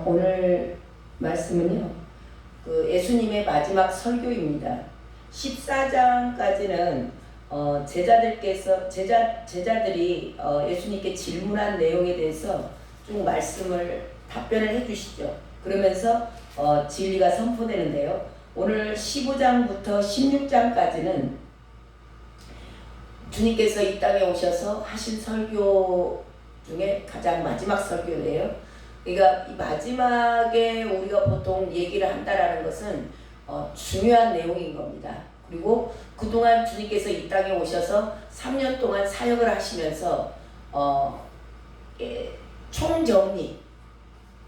오늘 말씀은요, 예수님의 마지막 설교입니다. 14장까지는 제자들이 예수님께 질문한 내용에 대해서 쭉 답변을 해주시죠. 그러면서 진리가 선포되는데요. 오늘 15장부터 16장까지는 주님께서 이 땅에 오셔서 하신 설교 중에 가장 마지막 설교예요. 그러니까 이 마지막에 우리가 보통 얘기를 한다라는 것은 중요한 내용인 겁니다. 그리고 그동안 주님께서 이 땅에 오셔서 3년 동안 사역을 하시면서 총정리,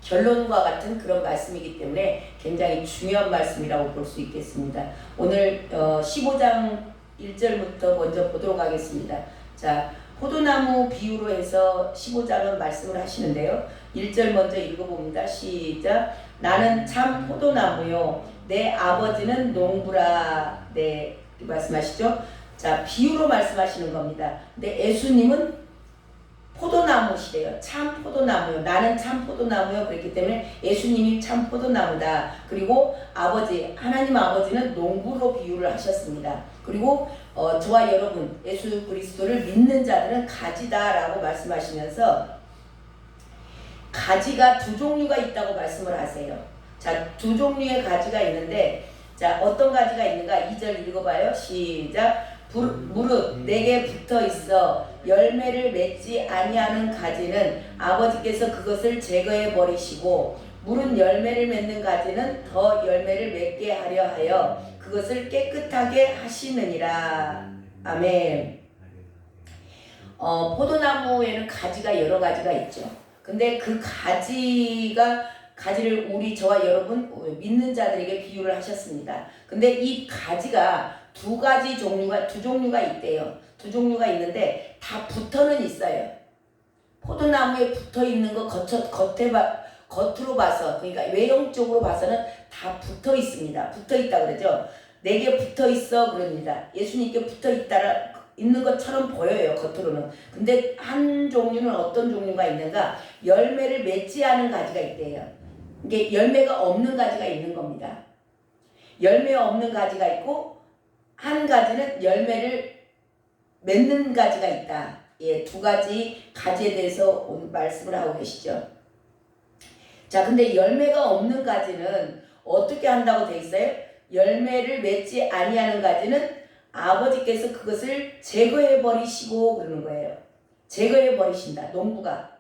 결론과 같은 그런 말씀이기 때문에 굉장히 중요한 말씀이라고 볼 수 있겠습니다. 오늘 15장 1절부터 먼저 보도록 하겠습니다. 자, 포도나무 비유로 해서 15장은 말씀을 하시는데요. 1절 먼저 읽어봅니다. 시작. 나는 참 포도나무요 내 아버지는 농부라. 네, 말씀하시죠. 자, 비유로 말씀하시는 겁니다. 근데 예수님은 포도나무시래요. 참 포도나무요. 나는 참 포도나무요. 그렇기 때문에 예수님이 참 포도나무다. 그리고 하나님 아버지는 농부로 비유를 하셨습니다. 그리고 저와 여러분, 예수 그리스도를 믿는 자들은 가지다라고 말씀하시면서 가지가 두 종류가 있다고 말씀을 하세요. 자, 두 종류의 가지가 있는데, 자, 어떤 가지가 있는가? 2절 읽어봐요. 시작. 무릇 내게 붙어 있어 열매를 맺지 아니하는 가지는 아버지께서 그것을 제거해 버리시고, 무릇 열매를 맺는 가지는 더 열매를 맺게 하려 하여 그것을 깨끗하게 하시느니라. 아멘. 포도나무에는 가지가 여러 가지가 있죠. 근데 그 가지를 저와 여러분 믿는 자들에게 비유를 하셨습니다. 근데 이 가지가 두 종류가 있대요. 두 종류가 있는데 다 붙어는 있어요. 포도나무에 붙어 있는 거 겉으로 봐서, 그러니까 외형적으로 봐서는 다 붙어 있습니다. 붙어 있다 그러죠. 내게 붙어 있어 그럽니다. 예수님께 붙어 있는 것처럼 보여요, 겉으로는. 근데 한 종류는 어떤 종류가 있는가? 열매를 맺지 않은 가지가 있대요. 이게 열매가 없는 가지가 있는 겁니다. 열매 없는 가지가 있고, 한 가지는 열매를 맺는 가지가 있다. 예, 두 가지 가지에 대해서 오늘 말씀을 하고 계시죠. 자, 근데 열매가 없는 가지는 어떻게 한다고 돼 있어요? 열매를 맺지 아니하는 가지는 아버지께서 그것을 제거해 버리시고 그러는 거예요. 제거해 버리신다. 농부가.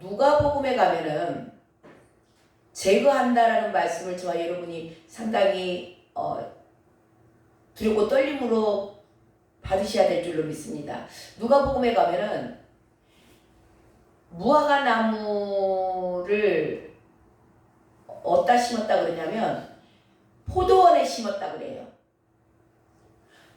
누가복음에 가면은 제거한다라는 말씀을 저와 여러분이 상당히 두렵고 떨림으로 받으셔야 될 줄로 믿습니다. 누가복음에 가면은 무화과 나무를 어디다 심었다 그러냐면 포도원에 심었다 그래요.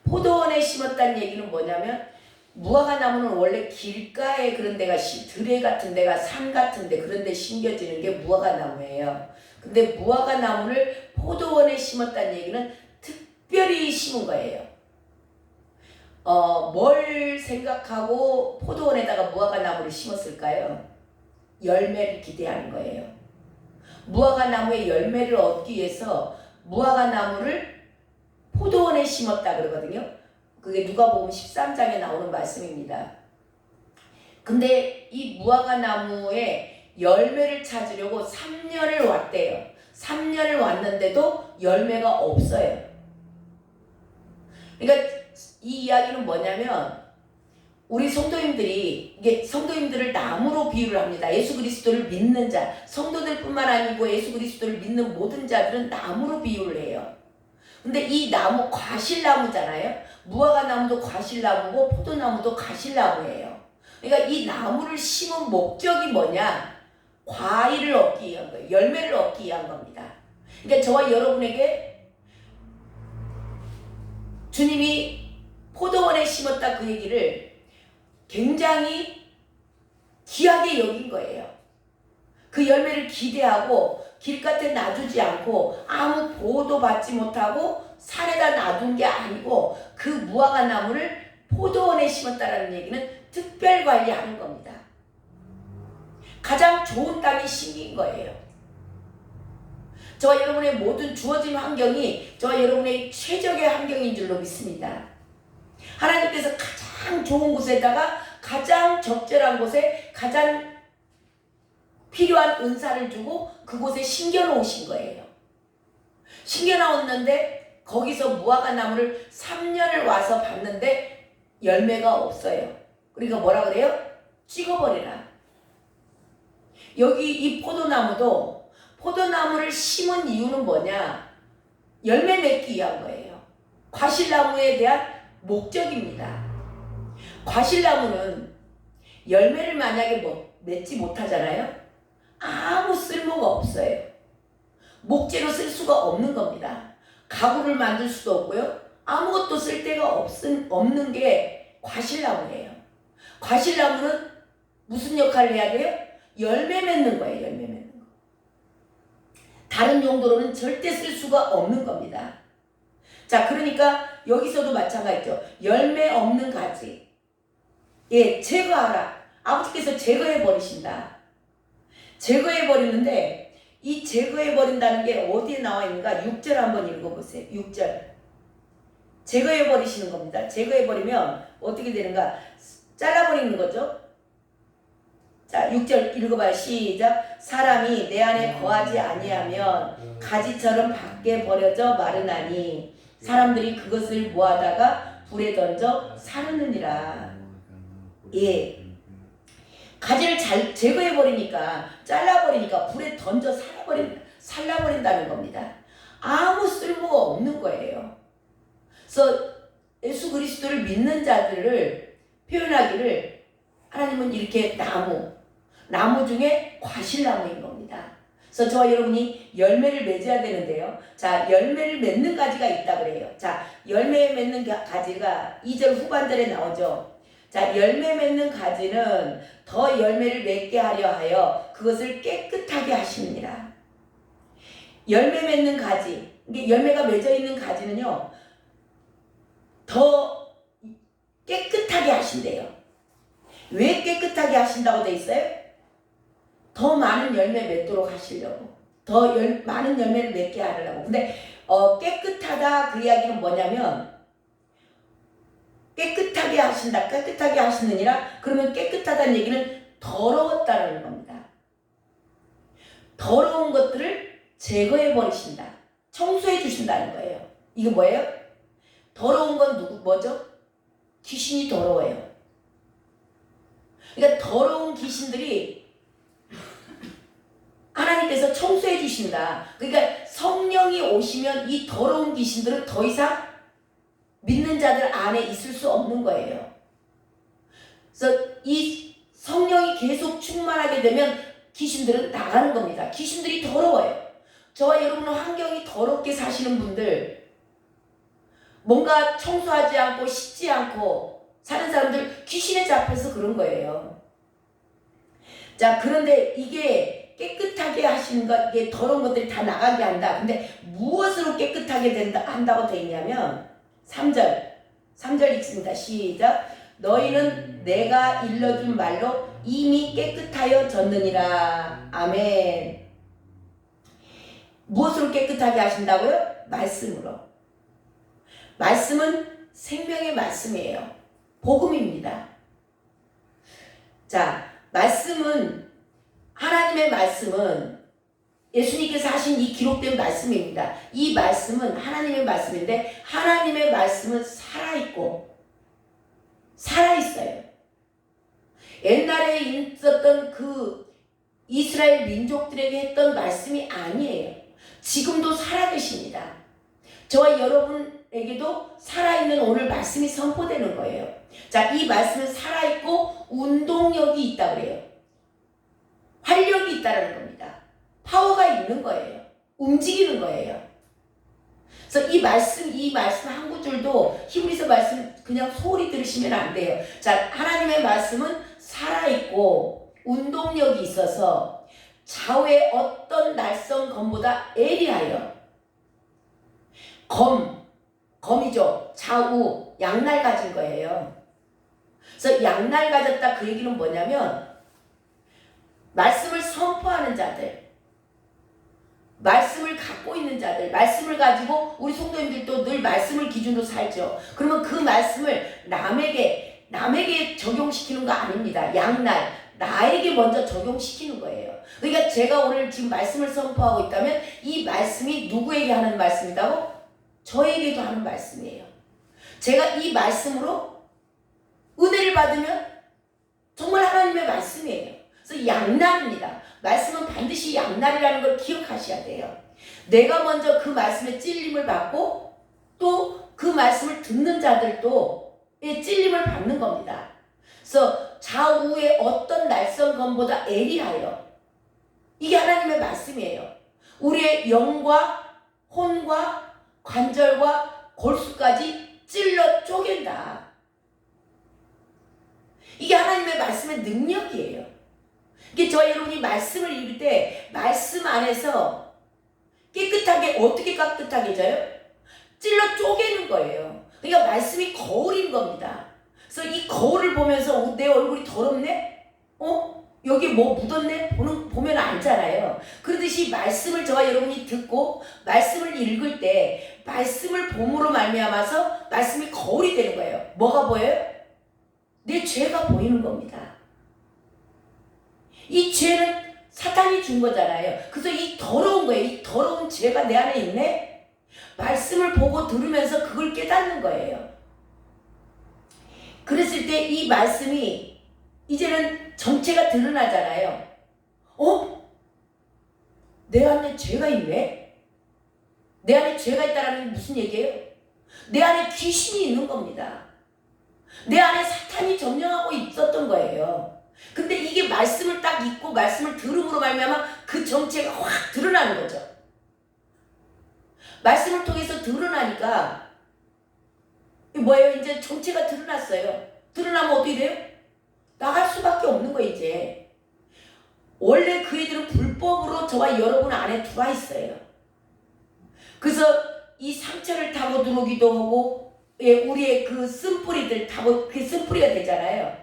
포도원에 심었다는 얘기는 뭐냐면, 무화과 나무는 원래 길가에 그런 데가 들에 같은 데가 산 같은 데 그런 데 심겨지는 게 무화과 나무예요. 근데 무화과 나무를 포도원에 심었다는 얘기는 특별히 심은 거예요. 뭘 생각하고 포도원에다가 무화과 나무를 심었을까요? 열매를 기대하는 거예요. 무화과 나무의 열매를 얻기 위해서 무화과 나무를 포도원에 심었다 그러거든요. 그게 누가복음 13장에 나오는 말씀입니다. 근데 이 무화과 나무에 열매를 찾으려고 3년을 왔대요. 3년을 왔는데도 열매가 없어요. 그러니까 이 이야기는 뭐냐면, 우리 성도님들을 나무로 비유를 합니다. 예수 그리스도를 믿는 자, 성도들뿐만 아니고 예수 그리스도를 믿는 모든 자들은 나무로 비유를 해요. 근데 이 나무 과실나무잖아요. 무화과 나무도 과실나무고 포도나무도 과실나무예요. 그러니까 이 나무를 심은 목적이 뭐냐? 과일을 얻기 위한 거예요. 열매를 얻기 위한 겁니다. 그러니까 저와 여러분에게 주님이 포도원에 심었다 그 얘기를 굉장히 귀하게 여긴 거예요. 그 열매를 기대하고 길가에 놔두지 않고 아무 보호도 받지 못하고 산에다 놔둔 게 아니고, 그 무화과 나무를 포도원에 심었다라는 얘기는 특별 관리하는 겁니다. 가장 좋은 땅이 심긴 거예요. 저와 여러분의 모든 주어진 환경이 저와 여러분의 최적의 환경인 줄로 믿습니다. 하나님께서 가장 좋은 곳에다가 가장 적절한 곳에 가장 필요한 은사를 주고 그곳에 심겨놓으신 거예요. 심겨놓았는데 거기서 무화과 나무를 3년을 와서 봤는데 열매가 없어요. 그러니까 뭐라 그래요? 찍어버리라. 여기 이 포도나무도 포도나무를 심은 이유는 뭐냐? 열매 맺기 위한 거예요. 과실나무에 대한 목적입니다. 과실나무는 열매를 만약에 맺지 못하잖아요. 아무 쓸모가 없어요. 목재로 쓸 수가 없는 겁니다. 가구를 만들 수도 없고요. 아무것도 쓸 데가 없는 게 과실나무예요. 과실나무는 무슨 역할을 해야 돼요? 열매 맺는 거예요. 열매 맺는 거. 다른 용도로는 절대 쓸 수가 없는 겁니다. 자, 그러니까 여기서도 마찬가지죠. 열매 없는 가지. 예, 제거하라. 아버지께서 제거해 버리신다. 제거해 버리는데 이 제거해 버린다는 게 어디에 나와 있는가? 6절 한번 읽어보세요. 6절. 제거해 버리시는 겁니다. 제거해 버리면 어떻게 되는가? 잘라버리는 거죠. 자, 6절 읽어봐요. 시작. 사람이 내 안에 거하지 아니하면 가지처럼 밖에 버려져 마르나니 사람들이 그것을 모아다가 불에 던져 사르느니라. 예. 가지를 잘 제거해버리니까, 잘라버리니까 불에 던져 살라버린다는 겁니다. 아무 쓸모가 없는 거예요. 그래서 예수 그리스도를 믿는 자들을 표현하기를 하나님은 이렇게 나무 중에 과실나무인 겁니다. 그래서 저와 여러분이 열매를 맺어야 되는데요. 자, 열매를 맺는 가지가 있다 그래요. 자, 열매 맺는 가지가 2절 후반절에 나오죠. 자, 열매 맺는 가지는 더 열매를 맺게 하려 하여 그것을 깨끗하게 하십니다. 열매 맺는 가지, 이게 열매가 맺어 있는 가지는요, 더 깨끗하게 하신대요. 왜 깨끗하게 하신다고 돼 있어요? 더 많은 열매 맺도록 하시려고. 더 많은 열매를 맺게 하려고. 근데 깨끗하다 그 이야기는 뭐냐면 깨끗하게 하신다. 깨끗하게 하시느니라. 그러면 깨끗하다는 얘기는 더러웠다는 겁니다. 더러운 것들을 제거해 버리신다. 청소해 주신다는 거예요. 이게 뭐예요? 더러운 건 뭐죠? 귀신이 더러워요. 그러니까 더러운 귀신들이 하나님께서 청소해 주신다. 그러니까 성령이 오시면 이 더러운 귀신들은 더 이상 믿는 자들 안에 있을 수 없는 거예요. 그래서 이 성령이 계속 충만하게 되면 귀신들은 나가는 겁니다. 귀신들이 더러워요. 저와 여러분은 환경이 더럽게 사시는 분들, 뭔가 청소하지 않고 씻지 않고 사는 사람들 귀신에 잡혀서 그런 거예요. 자, 그런데 이게 깨끗하게 하시는 것, 이게 더러운 것들이 다 나가게 한다. 근데 무엇으로 깨끗하게 한다고 되어 있냐면 3절 읽습니다. 시작. 너희는 내가 일러준 말로 이미 깨끗하여 졌느니라. 아멘. 무엇으로 깨끗하게 하신다고요? 말씀으로. 말씀은 생명의 말씀이에요. 복음입니다. 자, 하나님의 말씀은 예수님께서 하신 이 기록된 말씀입니다. 이 말씀은 하나님의 말씀인데 하나님의 말씀은 살아있고 살아있어요. 옛날에 있었던 그 이스라엘 민족들에게 했던 말씀이 아니에요. 지금도 살아계십니다. 저와 여러분에게도 살아있는 오늘 말씀이 선포되는 거예요. 자, 이 말씀은 살아있고 운동력이 있다 그래요. 활력이 있다는 겁니다. 파워가 있는 거예요. 움직이는 거예요. 그래서 이 말씀 한 구절도 히브리서 말씀 그냥 소리 들으시면 안 돼요. 자, 하나님의 말씀은 살아있고 운동력이 있어서 좌우의 어떤 날선 검보다 예리하여 검이죠. 좌우 양날 가진 거예요. 그래서 양날 가졌다 그 얘기는 뭐냐면 말씀을 선포하는 자들, 말씀을 갖고 있는 자들, 말씀을 가지고 우리 성도님들도 늘 말씀을 기준으로 살죠. 그러면 그 말씀을 남에게 적용시키는 거 아닙니다. 양날 나에게 먼저 적용시키는 거예요. 그러니까 제가 오늘 지금 말씀을 선포하고 있다면 이 말씀이 누구에게 하는 말씀이라고? 저에게도 하는 말씀이에요. 제가 이 말씀으로 은혜를 받으면 정말 하나님의 말씀이에요. 그래서 양날입니다. 말씀은 반드시 양날이라는 걸 기억하셔야 돼요. 내가 먼저 그 말씀에 찔림을 받고 또 그 말씀을 듣는 자들도 찔림을 받는 겁니다. 그래서 좌우에 어떤 날성검보다 애리하여, 이게 하나님의 말씀이에요. 우리의 영과 혼과 관절과 골수까지 찔러 쪼갠다. 이게 하나님의 말씀의 능력이에요. 이게 저희 여러분이 말씀을 읽을 때 말씀 안에서 깨끗하게, 어떻게 깨끗하게 져요? 찔러 쪼개는 거예요. 그러니까 말씀이 거울인 겁니다. 그래서 이 거울을 보면서 내 얼굴이 더럽네? 여기 뭐 묻었네? 보면 알잖아요. 그러듯이 말씀을 저와 여러분이 듣고 말씀을 읽을 때 말씀을 봄으로 말미암아서 말씀이 거울이 되는 거예요. 뭐가 보여요? 내 죄가 보이는 겁니다. 이 죄는 사탄이 준 거잖아요. 그래서 이 더러운 거예요. 이 더러운 죄가 내 안에 있네? 말씀을 보고 들으면서 그걸 깨닫는 거예요. 그랬을 때 이 말씀이 이제는 정체가 드러나잖아요. 내 안에 죄가 있네? 내 안에 죄가 있다는 게 무슨 얘기예요? 내 안에 귀신이 있는 겁니다. 내 안에 사탄이 점령하고 있었던 거예요. 근데 이게 말씀을 딱 읽고 말씀을 들음으로 말미암아 그 정체가 확 드러나는 거죠. 말씀을 통해서 드러나니까 뭐예요? 이제 정체가 드러났어요. 드러나면 어떻게 돼요? 나갈 수밖에 없는 거예요. 이제 원래 그 애들은 불법으로 저와 여러분 안에 들어와 있어요. 그래서 이 상처를 타고 들어오기도 하고, 우리의 그 쓴뿌리들 타고, 그 쓴뿌리가 되잖아요.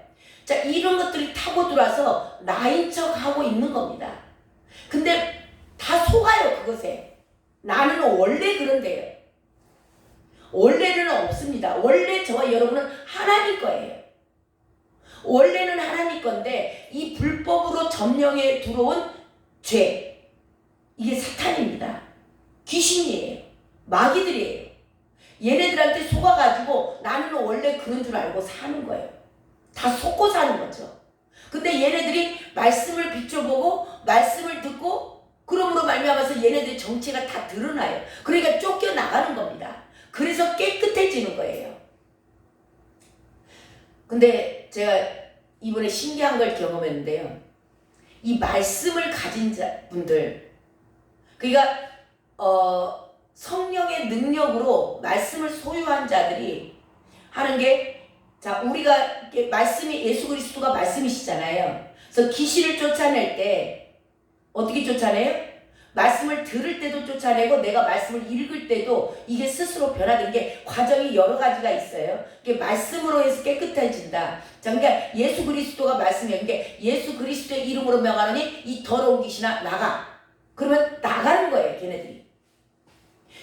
자, 이런 것들이 타고 들어와서 나인 척 하고 있는 겁니다. 근데 다 속아요, 그것에. 나는 원래 그런데요. 원래는 없습니다. 원래 저와 여러분은 하나님 거예요. 원래는 하나님 건데 이 불법으로 점령해 들어온 죄, 이게 사탄입니다. 귀신이에요. 마귀들이에요. 얘네들한테 속아가지고 나는 원래 그런 줄 알고 사는 거예요. 다 속고 사는 거죠. 근데 얘네들이 말씀을 비춰보고 말씀을 듣고 그러므로 말미암아서 얘네들의 정체가 다 드러나요. 그러니까 쫓겨나가는 겁니다. 그래서 깨끗해지는 거예요. 근데 제가 이번에 신기한 걸 경험했는데요. 이 말씀을 가진 분들, 그러니까 성령의 능력으로 말씀을 소유한 자들이 하는 게, 자, 우리가 말씀이, 예수 그리스도가 말씀이시잖아요. 그래서 귀신을 쫓아낼 때 어떻게 쫓아내요? 말씀을 들을 때도 쫓아내고 내가 말씀을 읽을 때도 이게 스스로 변화되는 게 과정이 여러 가지가 있어요. 이게 말씀으로 해서 깨끗해진다. 자, 그러니까 예수 그리스도가 말씀이에요. 그러니까 예수 그리스도의 이름으로 명하노니 이 더러운 귀신아 나가. 그러면 나가는 거예요, 걔네들이.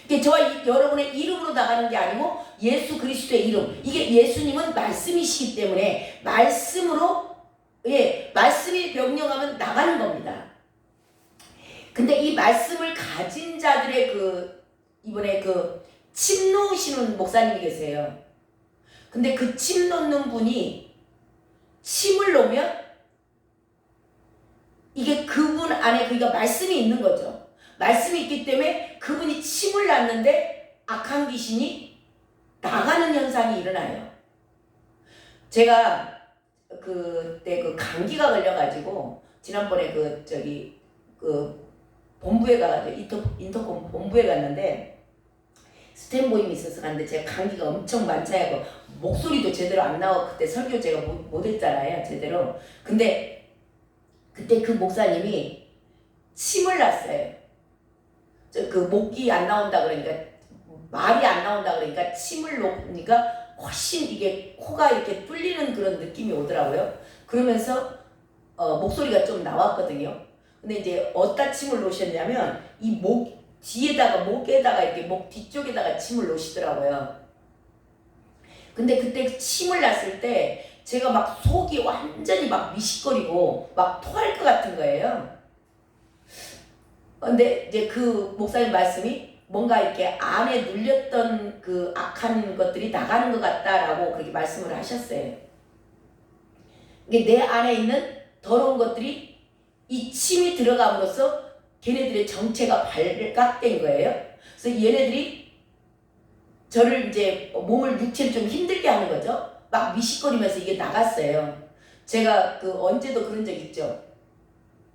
이게 저와 여러분의 이름으로 나가는 게 아니고 예수 그리스도의 이름. 이게 예수님은 말씀이시기 때문에 말씀으로, 말씀이 명령하면 나가는 겁니다. 근데 이 말씀을 가진 자들의 이번에 침 놓으시는 목사님이 계세요. 근데 그 침 놓는 분이 침을 놓으면 이게 그분 안에, 그러니까 말씀이 있는 거죠. 말씀이 있기 때문에 그분이 침을 놨는데 악한 귀신이 나가는 현상이 일어나요. 제가 그때 감기가 걸려가지고 지난번에 본부에 가가지고 인터콤 본부에 갔는데 스탠 모임이 있어서 갔는데 제가 감기가 엄청 만차하고 목소리도 제대로 안 나오고 그때 설교 제가 못했잖아요, 제대로. 근데 그때 그 목사님이 침을 놨어요. 목이 안 나온다 그러니까, 말이 안 나온다 그러니까 침을 놓으니까 훨씬 이게 코가 이렇게 뚫리는 그런 느낌이 오더라고요. 그러면서 목소리가 좀 나왔거든요. 근데 이제 어디다 침을 놓으셨냐면 이 목 뒤에다가 목에다가 이렇게 목 뒤쪽에다가 침을 놓으시더라고요. 근데 그때 침을 놨을 때 제가 막 속이 완전히 막 미식거리고 막 토할 것 같은 거예요. 근데 이제 그 목사님 말씀이 뭔가 이렇게 안에 눌렸던 그 악한 것들이 나가는 것 같다라고 그렇게 말씀을 하셨어요. 이게 내 안에 있는 더러운 것들이 이 침이 들어감으로써 걔네들의 정체가 발각된 거예요. 그래서 얘네들이 저를 이제 몸을 육체를 좀 힘들게 하는 거죠. 막 미식거리면서 이게 나갔어요. 제가 그 언제도 그런 적 있죠.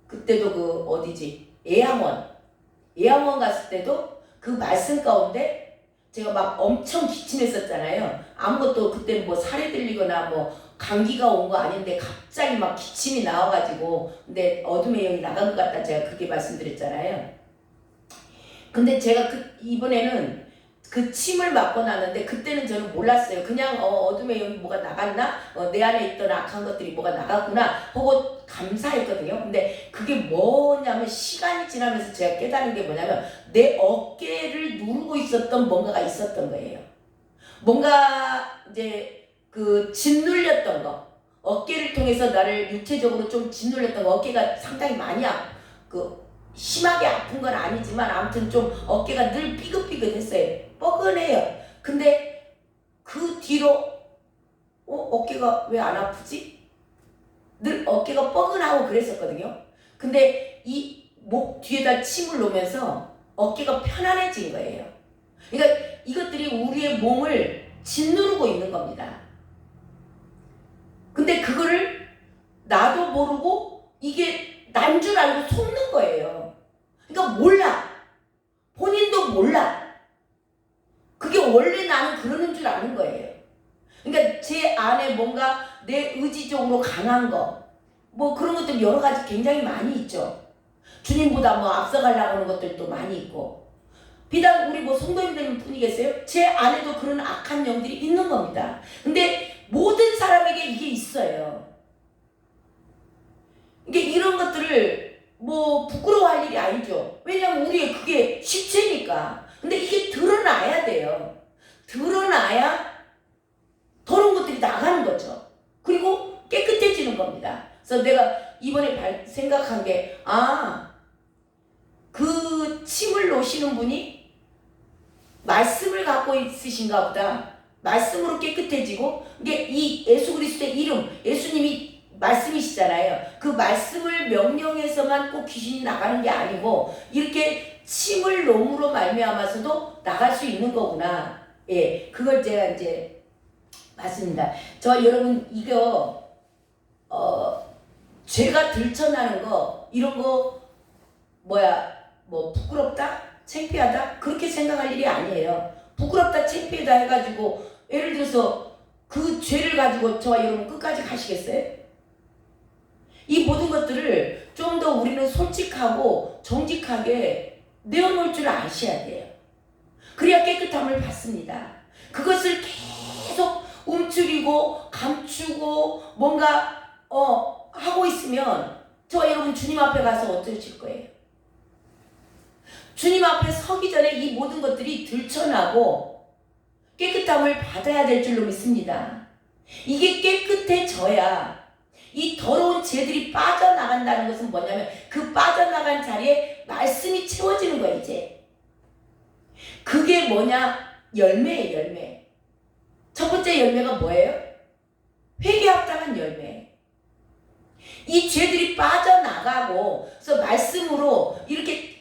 그때도 그 어디지? 예양원 갔을 때도 그 말씀 가운데 제가 막 엄청 기침했었잖아요. 아무것도 그때 뭐 살이 들리거나 뭐 감기가 온 거 아닌데 갑자기 막 기침이 나와가지고 근데 어둠의 영이 나간 것 같다 제가 그렇게 말씀드렸잖아요. 근데 제가 이번에는 그 침을 맞고 나는데 그때는 저는 몰랐어요. 그냥 어둠의 영이 뭐가 나갔나? 내 안에 있던 악한 것들이 뭐가 나갔구나 하고 감사했거든요. 근데 그게 뭐냐면 시간이 지나면서 제가 깨달은 게 뭐냐면 내 어깨를 누르고 있었던 뭔가가 있었던 거예요. 뭔가 이제 그 짓눌렸던 거, 어깨를 통해서 나를 육체적으로 좀 짓눌렸던 거, 어깨가 상당히 많이 심하게 아픈 건 아니지만 아무튼 좀 어깨가 늘 삐긋삐긋했어요. 뻐근해요. 근데 그 뒤로 어깨가 왜 안 아프지? 늘 어깨가 뻐근하고 그랬었거든요. 근데 이 목 뒤에다 침을 놓으면서 어깨가 편안해진 거예요. 그러니까 이것들이 우리의 몸을 짓누르고 있는 겁니다. 근데 그거를 나도 모르고 이게 난 줄 알고 속는 거예요. 그러니까 몰라. 본인도 몰라. 그게 원래 나는 그러는 줄 아는 거예요. 그러니까 제 안에 뭔가 내 의지적으로 강한 거, 뭐 그런 것들 여러 가지 굉장히 많이 있죠. 주님보다 뭐 앞서가려고 하는 것들도 많이 있고. 비단 우리 뭐 성도님들 뿐이겠어요? 제 안에도 그런 악한 영들이 있는 겁니다. 근데 모든 사람에게 이게 있어요. 이게 이런 것들을 뭐 부끄러워할 일이 아니죠. 왜냐면 우리의 그게 실체니까. 근데 이게 드러나야 돼요. 드러나야 더러운 것들이 나가는 거죠. 그리고 깨끗해지는 겁니다. 그래서 내가 이번에 생각한 게 그 침을 놓으시는 분이 말씀을 갖고 있으신가 보다. 말씀으로 깨끗해지고 이게 이 예수 그리스도의 이름, 예수님이 말씀이시잖아요. 그 말씀을 명령해서만 꼭 귀신이 나가는 게 아니고 이렇게 침을 놓음으로 말미암아서도 나갈 수 있는 거구나. 예, 그걸 제가 이제 봤습니다. 저 여러분 이거 죄가 들춰나는 거 이런 거 뭐 부끄럽다? 창피하다? 그렇게 생각할 일이 아니에요. 부끄럽다 창피하다 해가지고 예를 들어서 그 죄를 가지고 저와 여러분 끝까지 가시겠어요? 이 모든 것들을 좀 더 우리는 솔직하고 정직하게 내어놓을 줄 아셔야 돼요. 그래야 깨끗함을 받습니다. 그것을 계속 움츠리고 감추고 뭔가 하고 있으면 저와 여러분 주님 앞에 가서 어떠실 거예요? 주님 앞에 서기 전에 이 모든 것들이 들춰나고 깨끗함을 받아야 될 줄로 믿습니다. 이게 깨끗해져야 이 더러운 죄들이 빠져나간다는 것은 뭐냐면 그 빠져나간 자리에 말씀이 채워지는 거예요. 이제 그게 뭐냐? 열매예요. 열매. 첫 번째 열매가 뭐예요? 회개에 합당한 열매. 이 죄들이 빠져나가고 그래서 말씀으로 이렇게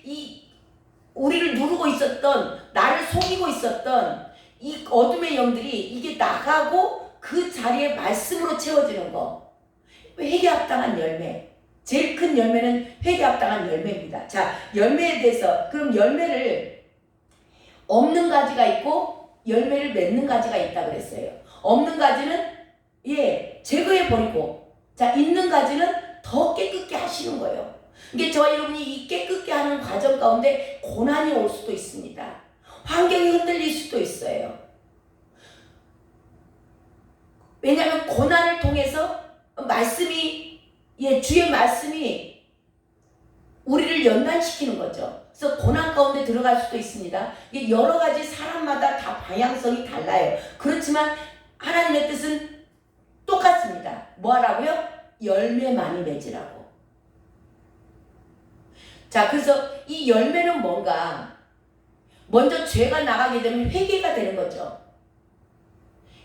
우리를 누르고 있었던 나를 속이고 있었던 이 어둠의 영들이 이게 나가고 그 자리에 말씀으로 채워지는 거. 회개에 합당한 열매. 제일 큰 열매는 회개에 합당한 열매입니다. 자, 열매에 대해서 그럼 열매를 없는 가지가 있고 열매를 맺는 가지가 있다 그랬어요. 없는 가지는 제거해 버리고 자, 있는 가지는 더 깨끗게 하시는 거예요. 이게 저와 여러분이 이 깨끗게 하는 과정 가운데 고난이 올 수도 있습니다. 환경이 흔들릴 수도 있어요. 왜냐하면 고난을 통해서 말씀이 주의 말씀이 우리를 연단시키는 거죠. 그래서 고난 가운데 들어갈 수도 있습니다. 이게 여러 가지 사람마다 다 방향성이 달라요. 그렇지만 하나님의 뜻은 똑같습니다. 뭐 하라고요? 열매 많이 맺으라고. 자, 그래서 이 열매는 뭔가? 먼저 죄가 나가게 되면 회개가 되는 거죠.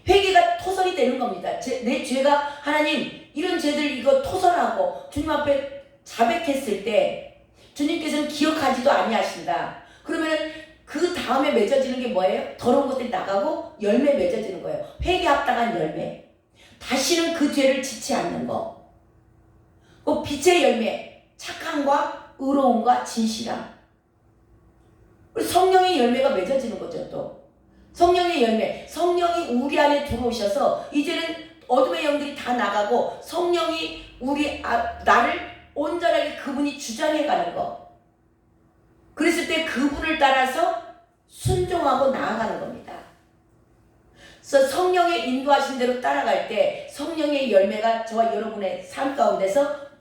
회개가 토설이 되는 겁니다. 내 죄가 하나님 이런 죄들 이거 토설하고 주님 앞에 자백했을 때 주님께서는 기억하지도 아니하신다. 그러면은 그 다음에 맺어지는 게 뭐예요? 더러운 것들이 나가고 열매 맺어지는 거예요. 회개 합당한 열매. 다시는 그 죄를 짓지 않는 거. 그 빛의 열매, 착함과 의로움과 진실함. 성령의 열매가 맺어지는 거죠. 또 성령의 열매, 성령이 우리 안에 들어오셔서 이제는 어둠의 영들이 다 나가고 성령이 나를 온전하게 그분이 주장해가는 거. 그랬을 때 그분을 따라서 순종하고 나아가는 겁니다. 그래서 성령의 인도하신 대로 따라갈 때 성령의 열매가 저와 여러분의 삶 가운데서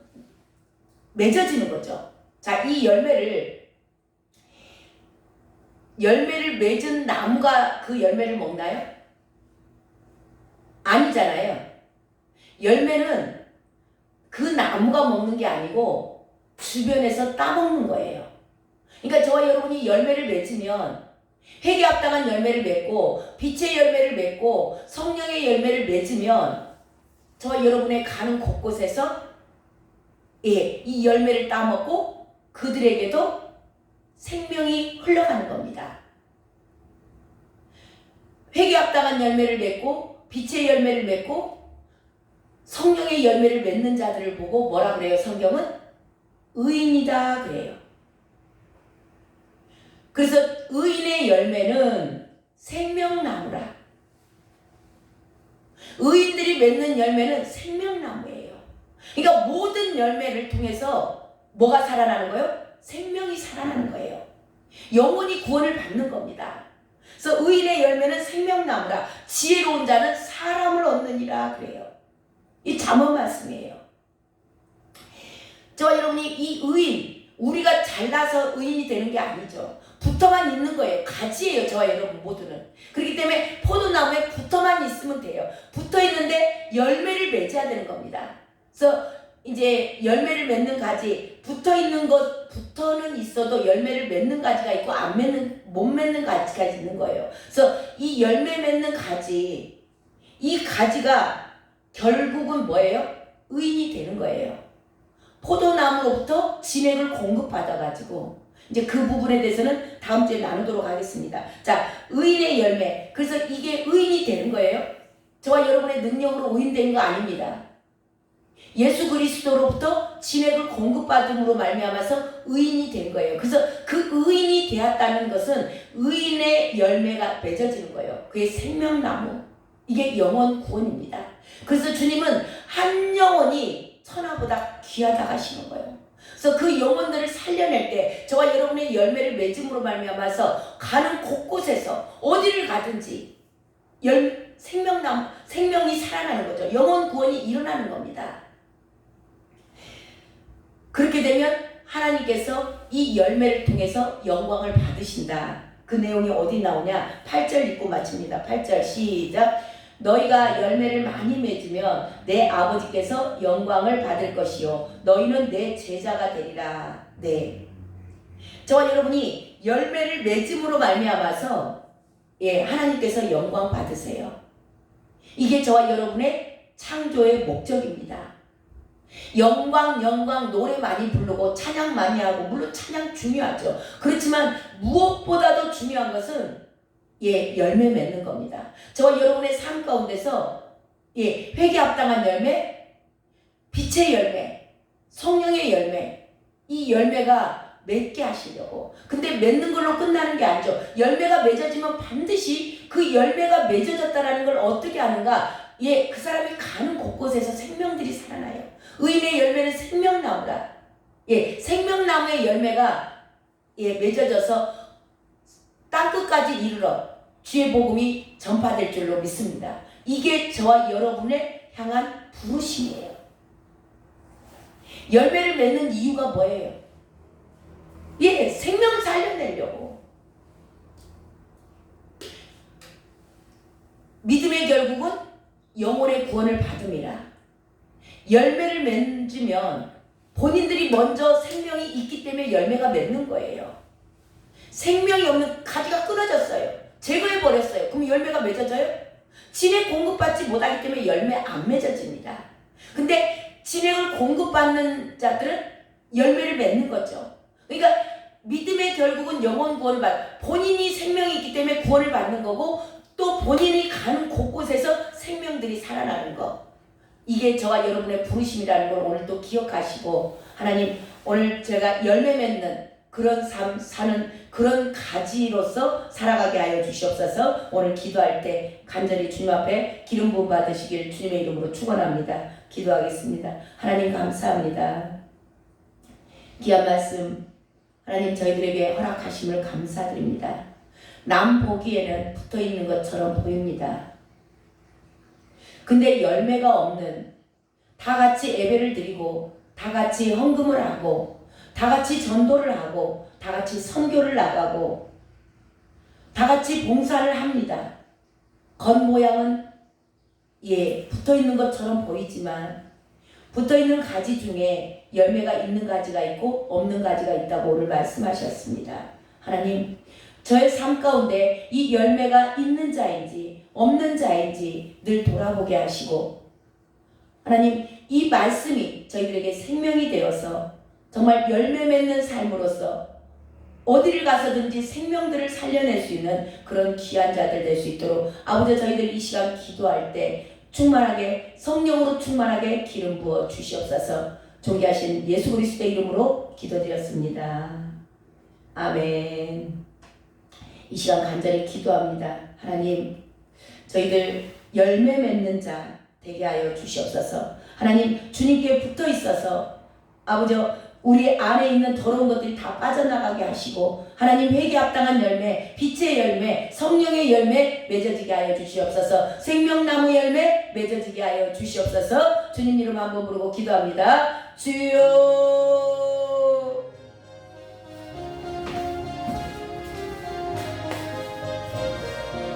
맺어지는 거죠. 자, 이 열매를 맺은 나무가 그 열매를 먹나요? 아니잖아요. 열매는 그 나무가 먹는 게 아니고 주변에서 따먹는 거예요. 그러니까 저와 여러분이 열매를 맺으면 회개 합당한 열매를 맺고 빛의 열매를 맺고 성령의 열매를 맺으면 저와 여러분의 가는 곳곳에서 이 열매를 따먹고 그들에게도 생명이 흘러가는 겁니다. 회개 합당한 열매를 맺고 빛의 열매를 맺고 성령의 열매를 맺는 자들을 보고 뭐라 그래요? 성경은 의인이다 그래요. 그래서 의인의 열매는 생명나무라. 의인들이 맺는 열매는 생명나무예요. 그러니까 모든 열매를 통해서 뭐가 살아나는 거예요? 생명이 살아나는 거예요. 영혼이 구원을 받는 겁니다. 그래서 의인의 열매는 생명나무라. 지혜로운 자는 사람을 얻느니라 그래요. 이 잠언 말씀이에요. 저와 여러분이 이 의인, 우리가 잘나서 의인이 되는 게 아니죠. 붙어만 있는 거예요. 가지예요. 저와 여러분 모두는. 그렇기 때문에 포도나무에 붙어만 있으면 돼요. 붙어 있는데 열매를 맺어야 되는 겁니다. 그래서 이제 열매를 맺는 가지, 붙어 있는 것, 붙어는 있어도 열매를 맺는 가지가 있고 못 맺는 가지가 있는 거예요. 그래서 이 열매 맺는 가지, 이 가지가 결국은 뭐예요? 의인이 되는 거예요. 포도나무로부터 진액을 공급받아가지고 이제 그 부분에 대해서는 다음 주에 나누도록 하겠습니다. 자, 의인의 열매. 그래서 이게 의인이 되는 거예요. 저와 여러분의 능력으로 의인된 거 아닙니다. 예수 그리스도로부터 진액을 공급받음으로 말미암아서 의인이 된 거예요. 그래서 그 의인이 되었다는 것은 의인의 열매가 맺어지는 거예요. 그게 생명나무. 이게 영혼 구원입니다. 그래서 주님은 한 영혼이 천하보다 귀하다 하시는 거예요. 그래서 그 영혼들을 살려낼 때 저와 여러분의 열매를 맺음으로 말미암아서 가는 곳곳에서 어디를 가든지 생명이 살아나는 거죠. 영혼 구원이 일어나는 겁니다. 그렇게 되면 하나님께서 이 열매를 통해서 영광을 받으신다. 그 내용이 어디 나오냐? 8절 읽고 마칩니다. 8절 시작. 너희가 열매를 많이 맺으면 내 아버지께서 영광을 받을 것이요 너희는 내 제자가 되리라. 네. 저와 여러분이 열매를 맺음으로 말미암아서 하나님께서 영광 받으세요. 이게 저와 여러분의 창조의 목적입니다. 영광 노래 많이 부르고 찬양 많이 하고 물론 찬양 중요하죠. 그렇지만 무엇보다도 중요한 것은 열매 맺는 겁니다. 저와 여러분의 삶 가운데서 회개 합당한 열매, 빛의 열매, 성령의 열매, 이 열매가 맺게 하시려고. 근데 맺는 걸로 끝나는 게 아니죠. 열매가 맺어지면 반드시 그 열매가 맺어졌다는 걸 어떻게 아는가? 그 사람이 가는 곳곳에서 생명들이 살아나요. 의인의 열매는 생명나무라. 생명나무의 열매가 맺어져서 땅끝까지 이르러 주의 복음이 전파될 줄로 믿습니다. 이게 저와 여러분의 향한 부르심이에요. 열매를 맺는 이유가 뭐예요? 예, 생명 살려내려고. 믿음의 결국은 영혼의 구원을 받음이라. 열매를 맺으면 본인들이 먼저 생명이 있기 때문에 열매가 맺는 거예요. 생명이 없는 가지가 끊어졌어요. 제거해버렸어요. 그럼 열매가 맺어져요? 진액 공급받지 못하기 때문에 열매 안 맺어집니다. 근데 진액을 공급받는 자들은 열매를 맺는 거죠. 그러니까 믿음의 결국은 영혼 구원을 본인이 생명이 있기 때문에 구원을 받는 거고, 또 본인이 가는 곳곳에서 생명들이 살아나는 거. 이게 저와 여러분의 부르심이라는 걸 오늘 또 기억하시고, 하나님 오늘 제가 열매 맺는 그런 삶 사는 그런 가지로서 살아가게 하여 주시옵소서. 오늘 기도할 때 간절히 주님 앞에 기름 부음 받으시길 주님의 이름으로 축원합니다. 기도하겠습니다. 하나님 감사합니다. 귀한 말씀 하나님 저희들에게 허락하심을 감사드립니다. 남 보기에는 붙어있는 것처럼 보입니다. 근데 열매가 없는, 다 같이 예배를 드리고 다 같이 헌금을 하고 다 같이 전도를 하고 다 같이 선교를 나가고 다 같이 봉사를 합니다. 겉모양은 붙어있는 것처럼 보이지만 붙어있는 가지 중에 열매가 있는 가지가 있고 없는 가지가 있다고 오늘 말씀하셨습니다. 하나님, 저의 삶 가운데 이 열매가 있는 자인지 없는 자인지 늘 돌아보게 하시고, 하나님 이 말씀이 저희들에게 생명이 되어서 정말 열매 맺는 삶으로서 어디를 가서든지 생명들을 살려낼 수 있는 그런 귀한 자들 될 수 있도록 아버지, 저희들 이 시간 기도할 때 충만하게 성령으로 충만하게 기름 부어 주시옵소서. 존귀하신 예수 그리스도의 이름으로 기도드렸습니다. 아멘. 이 시간 간절히 기도합니다. 하나님, 저희들 열매 맺는 자 되게 하여 주시옵소서. 하나님, 주님께 붙어 있어서 아버지 우리 안에 있는 더러운 것들이 다 빠져나가게 하시고, 하나님 회개 합당한 열매, 빛의 열매, 성령의 열매 맺어지게 하여 주시옵소서. 생명나무 열매 맺어지게 하여 주시옵소서. 주님 이름 한번 부르고 기도합니다. 주여